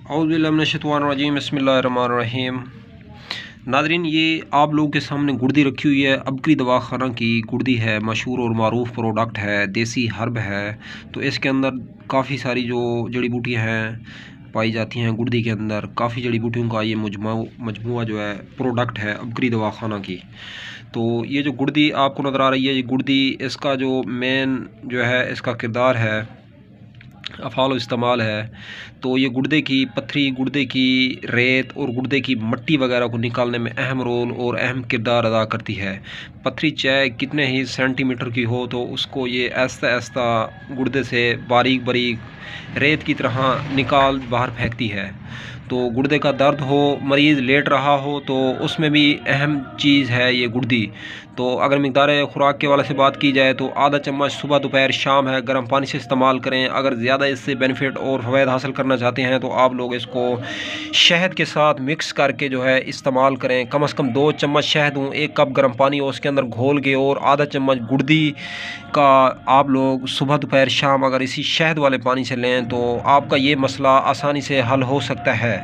औज़ुबिल्लाहि बिस्मिल्लाहिर्रहमानिर्रहीम। नादरीन, ये आप लोगों के सामने गुर्दी रखी हुई है। अबकरी दवाखाना की गुर्दी है, मशहूर और मारूफ प्रोडक्ट है, देसी हर्ब है। तो इसके अंदर काफ़ी सारी जो जड़ी बूटियाँ हैं पाई जाती हैं। गुर्दी के अंदर काफ़ी जड़ी बूटियों का ये मजमुआ जो है प्रोडक्ट है अबकरी दवाखाना की। तो ये जो गुर्दी आपको नज़र आ रही है, ये गुर्दी इसका जो मेन जो है इसका किरदार है, अफ़ाल इस्तेमाल है। तो ये गुर्दे की पत्थरी, गुर्दे की रेत और गुर्दे की मट्टी वगैरह को निकालने में अहम रोल और अहम किरदार अदा करती है। पत्थरी चाहे कितने ही सेंटीमीटर की हो तो उसको ये आहिस्ता आहिस्ता गुर्दे से बारीक बारीक रेत की तरह निकाल बाहर फेंकती है। तो गुर्दे का दर्द हो, मरीज़ लेट रहा हो, तो उसमें भी अहम चीज़ है ये गुर्दी। तो अगर मिक़दार ख़ुराक के वाले से बात की जाए तो आधा चम्मच सुबह दोपहर शाम है, गर्म पानी से इस्तेमाल करें। अगर ज़्यादा इससे बेनिफिट और फ़वाइद हासिल करना चाहते हैं तो आप लोग इसको शहद के साथ मिक्स करके जो है इस्तेमाल करें। कम से कम 2 चम्मच शहद हो, 1 कप गर्म पानी हो, उसके अंदर घोल के और आधा चम्मच गुर्दी का आप लोग सुबह दोपहर शाम अगर इसी शहद वाले पानी से लें तो आपका ये मसला आसानी से हल हो सकता है।